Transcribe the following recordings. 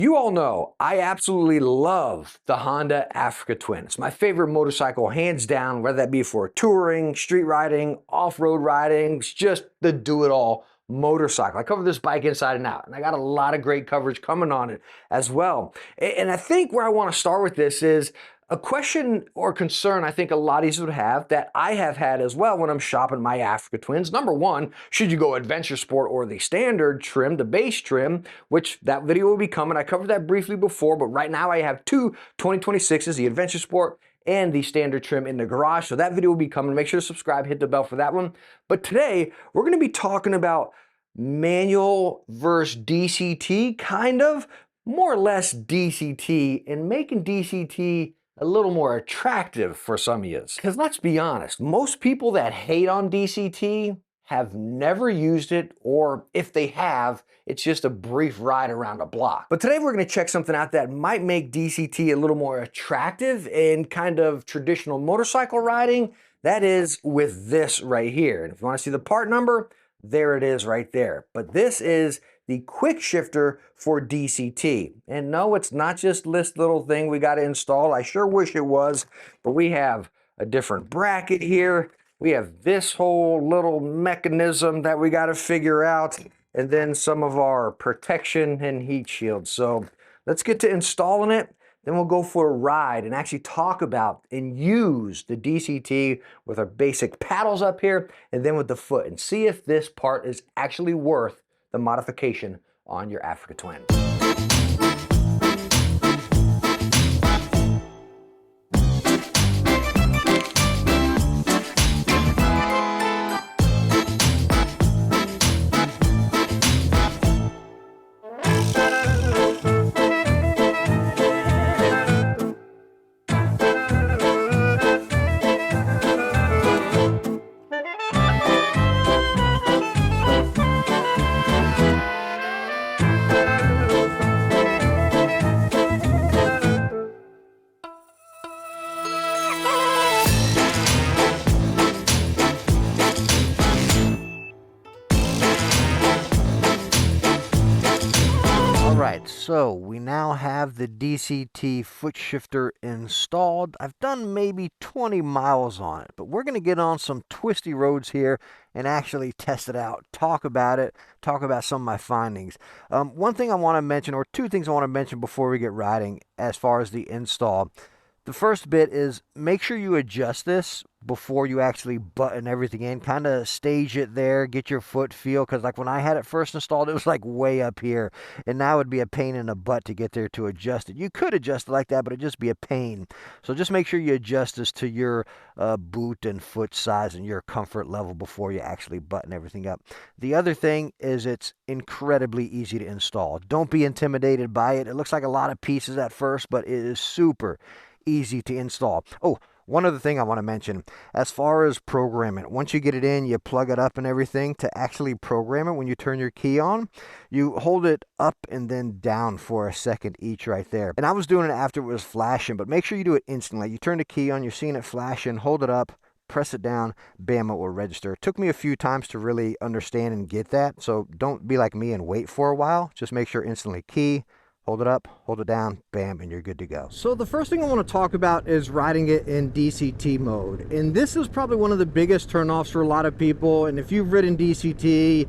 You all know I absolutely love the Honda Africa Twin. It's my favorite motorcycle, hands down, whether that be for touring, street riding, off-road riding. It's just the do-it-all motorcycle. I cover this bike inside and out, and I got a lot of great coverage coming on it as well. And I think where I want to start with this is a question or concern I think a lot of you would have that I have had as well when I'm shopping my Africa Twins. Number one, should you go adventure sport or the standard trim, the base trim, which that video will be coming. I covered that briefly before, but right now I have two 2026s, the adventure sport and the standard trim in the garage. So that video will be coming. Make sure to subscribe, hit the bell for that one. But today we're going to be talking about manual versus DCT, kind of, more or less DCT, and making DCT a little more attractive for some of you. Because let's be honest, most people that hate on DCT have never used it, or if they have, it's just a brief ride around a block. But today we're going to check something out that might make DCT a little more attractive in kind of traditional motorcycle riding. That is with this right here. And if you want to see the part number, there it is right there. But this is the quick shifter for DCT. And no, it's not just this little thing we got to install. I sure wish it was, but we have a different bracket here. We have this whole little mechanism that we got to figure out, and then some of our protection and heat shields. So let's get to installing it. Then we'll go for a ride and actually talk about and use the DCT with our basic paddles up here and then with the foot, and see if this part is actually worth the modification on your Africa Twin. Alright, so we now have the DCT foot shifter installed. I've done maybe 20 miles on it, but we're going to get on some twisty roads here and actually test it out, talk about it, talk about some of my findings. One thing I want to mention, or two things I want to mention before we get riding as far as the install. The first bit is make sure you adjust this before you actually button everything in. Kind of stage it there, get your foot feel, because like when I had it first installed, it was like way up here, and now it'd be a pain in the butt to get there to adjust it. You could adjust it like that, but it'd just be a pain. So just make sure you adjust this to your boot and foot size and your comfort level before you actually button everything up. The other thing is it's incredibly easy to install. Don't be intimidated by it. It looks like a lot of pieces at first, but it is super easy to install. Oh, one other thing I want to mention, as far as programming, once you get it in, you plug it up and everything. To actually program it, when you turn your key on, you hold it up and then down for a second each right there. And I was doing it after it was flashing, but make sure you do it instantly. You turn the key on, you're seeing it flashing, hold it up, press it down, bam, it will register. It took me a few times to really understand and get that, so don't be like me and wait for a while. Just make sure instantly key, hold it up, hold it down, bam, and you're good to go. So the first thing I want to talk about is riding it in DCT mode. And this is probably one of the biggest turnoffs for a lot of people. And if you've ridden DCT,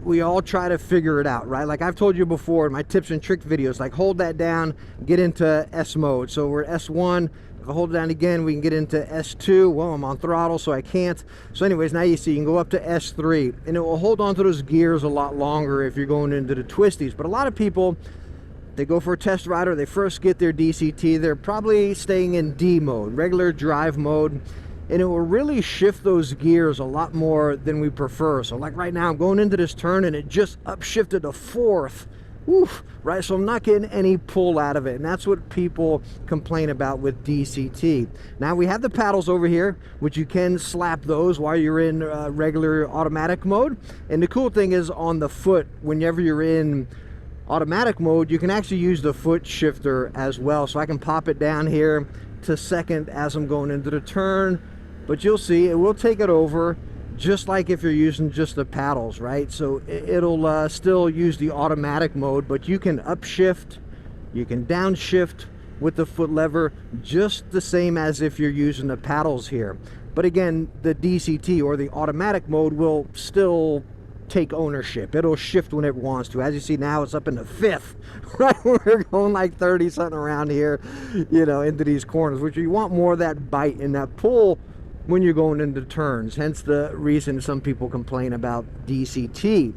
we all try to figure it out, right? Like I've told you before in my tips and trick videos, like hold that down, get into S mode. So we're at S1. If I hold it down again, we can get into S2. Well, I'm on throttle, so I can't. So anyways, now you see you can go up to S3, and it will hold on to those gears a lot longer if you're going into the twisties. But a lot of people, they go for a test ride or they first get their DCT, they're probably staying in D mode, regular drive mode, and it will really shift those gears a lot more than we prefer. So like right now, I'm going into this turn and it just upshifted to fourth. Oof, right? So I'm not getting any pull out of it, and that's what people complain about with DCT. Now we have the paddles over here, which you can slap those while you're in regular automatic mode. And the cool thing is on the foot, whenever you're in automatic mode, you can actually use the foot shifter as well. So I can pop it down here to second as I'm going into the turn, but you'll see it will take it over just like if you're using just the paddles, right? So it'll still use the automatic mode, but you can upshift, You can downshift with the foot lever just the same as if you're using the paddles here. But again, the DCT or the automatic mode will still take ownership. It'll shift when it wants to. As you see now, it's up in the fifth, right? We're going like 30 something around here, you know, into these corners, which you want more of that bite and that pull when you're going into turns. Hence the reason some people complain about DCT.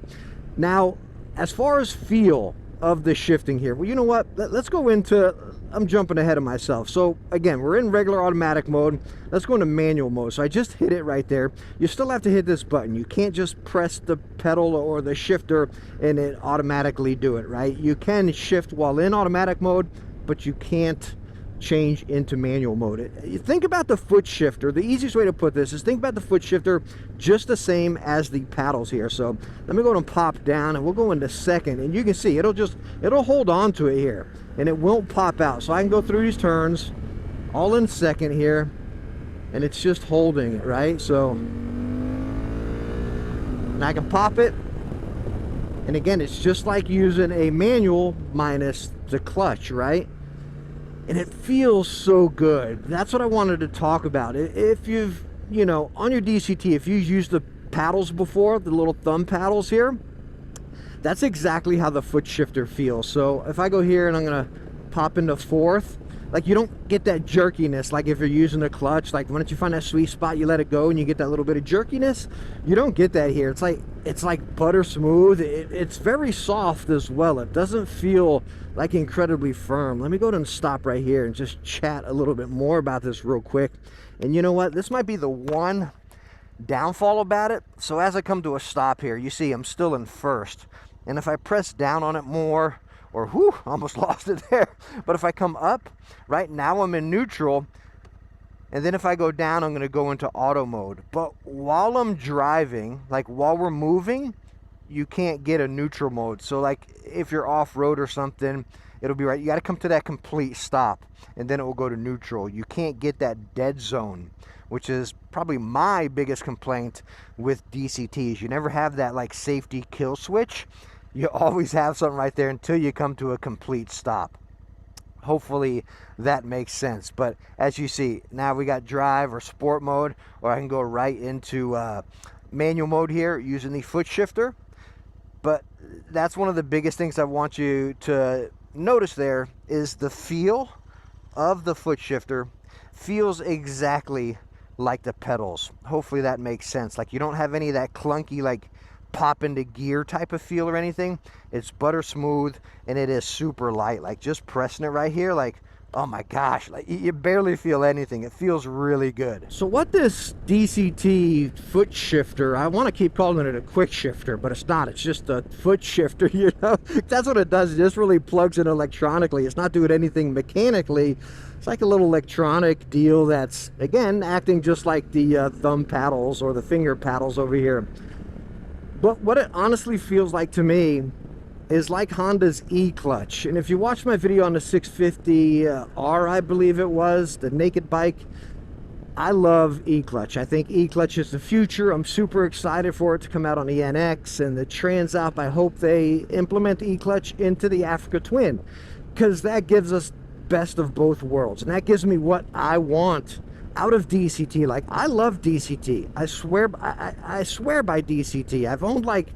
Now, as far as feel of the shifting here, well, you know what? Let's go into, I'm jumping ahead of myself. So again, we're in regular automatic mode. Let's go into manual mode. So I just hit it right there. You still have to hit this button. You can't just press the pedal or the shifter and it automatically do it, right? You can shift while in automatic mode, but you can't change into manual mode. You think about the foot shifter. The easiest way to put this is think about the foot shifter just the same as the paddles here. So let me go and pop down and we'll go into second, and you can see it'll hold on to it here and it won't pop out. So I can go through these turns all in second here and it's just holding it, right? So and I can pop it, and again, it's just like using a manual minus the clutch, right? And it feels so good. That's what I wanted to talk about. If you've, you know, on your DCT, if you've used the paddles before, the little thumb paddles here, that's exactly how the foot shifter feels. So if I go here and I'm gonna pop into fourth, like you don't get that jerkiness like if you're using the clutch. Like once you find that sweet spot, you let it go and you get that little bit of jerkiness. You don't get that here. It's like butter smooth. It's very soft as well. It doesn't feel like incredibly firm. Let me go ahead and stop right here and just chat a little bit more about this real quick. And you know what? This might be the one downfall about it. So as I come to a stop here, you see I'm still in first. And if I press down on it more, or whew, almost lost it there. But if I come up, right now I'm in neutral. And then if I go down, I'm going to go into auto mode. But while I'm driving, like while we're moving, you can't get a neutral mode. So like if you're off-road or something, it'll be right. You got to come to that complete stop and then it will go to neutral. You can't get that dead zone, which is probably my biggest complaint with DCTs. You never have that like safety kill switch. You always have something right there until you come to a complete stop. Hopefully that makes sense. But as you see, now we got drive or sport mode, or I can go right into manual mode here using the foot shifter. But that's one of the biggest things I want you to notice there is the feel of the foot shifter feels exactly like the pedals. Hopefully that makes sense. Like you don't have any of that clunky like pop into gear type of feel or anything. It's butter smooth and it is super light. Like just pressing it right here, like oh my gosh, like you barely feel anything. It feels really good. So what this DCT foot shifter, I want to keep calling it a quick shifter, but it's not. It's just a foot shifter, you know. That's what it does. It just really plugs in electronically. It's not doing anything mechanically. It's like a little electronic deal that's, again, acting just like the thumb paddles or the finger paddles over here. But what it honestly feels like to me is like Honda's E-clutch. And if you watch my video on the 650R, I believe it was, the naked bike, I love E-clutch. I think E-clutch is the future. I'm super excited for it to come out on the NX and the Trans Alp. I hope they implement E-clutch into the Africa Twin, because that gives us best of both worlds. And that gives me what I want out of DCT. Like, I love DCT. I swear by DCT. I've owned like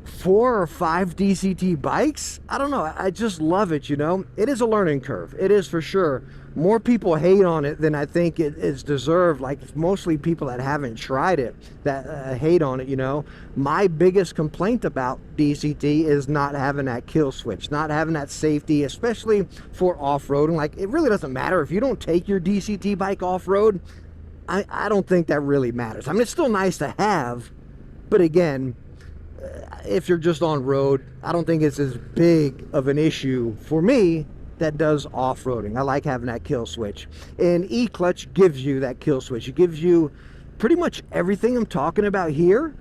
4 or 5 DCT bikes. I don't know, I just love it, you know. It is a learning curve, it is for sure. More people hate on it than I think it is deserved. Like, it's mostly people that haven't tried it that hate on it, you know. My biggest complaint about DCT is not having that kill switch, not having that safety, especially for off-roading. Like, it really doesn't matter if you don't take your DCT bike off-road. I don't think that really matters. I mean, it's still nice to have, but again, if you're just on road, I don't think it's as big of an issue for me that does off-roading. I like having that kill switch, and E-clutch gives you that kill switch. It gives you pretty much everything I'm talking about here,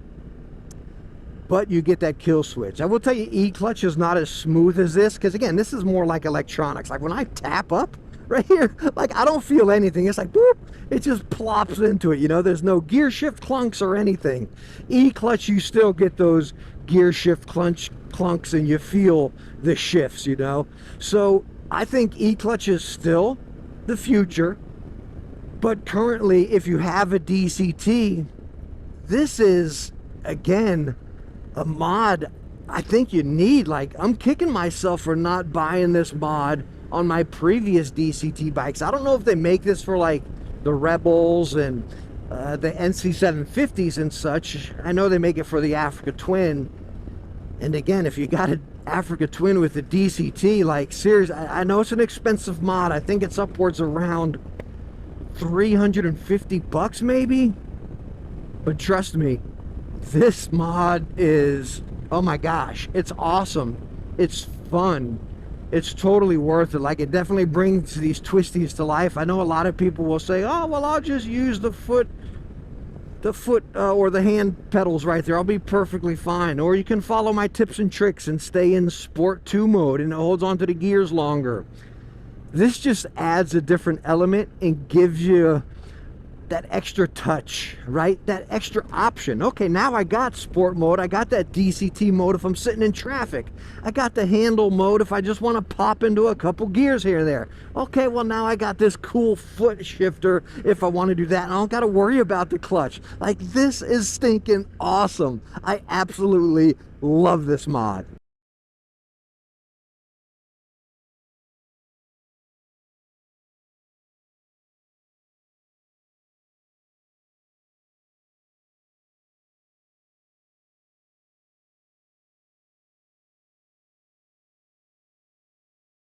but you get that kill switch. I will tell you, E-clutch is not as smooth as this, because again, this is more like electronics. Like when I tap up right here, like I don't feel anything. It's like boop, it just plops into it, you know. There's no gear shift clunks or anything. E-clutch, you still get those gear shift clunks and you feel the shifts, you know. So I think e-clutch is still the future, but currently if you have a DCT, this is, again, a mod I think you need. Like, I'm kicking myself for not buying this mod on my previous DCT bikes. I don't know if they make this for like the Rebels and the NC750s and such. I know they make it for the Africa Twin. And again, if you got an Africa Twin with a DCT, like, seriously, I know it's an expensive mod. I think it's upwards around 350 bucks maybe. But trust me, this mod is, oh my gosh, it's awesome. It's fun. It's totally worth it. Like, it definitely brings these twisties to life. I know a lot of people will say, oh, well, I'll just use the foot or the hand pedals right there. I'll be perfectly fine. Or you can follow my tips and tricks and stay in Sport 2 mode and it holds onto the gears longer. This just adds a different element and gives you that extra touch, right? That extra option. Okay, now I got sport mode. I got that DCT mode if I'm sitting in traffic. I got the handle mode if I just want to pop into a couple gears here and there. Okay, well, now I got this cool foot shifter if I want to do that. And I don't got to worry about the clutch. Like, this is stinking awesome. I absolutely love this mod.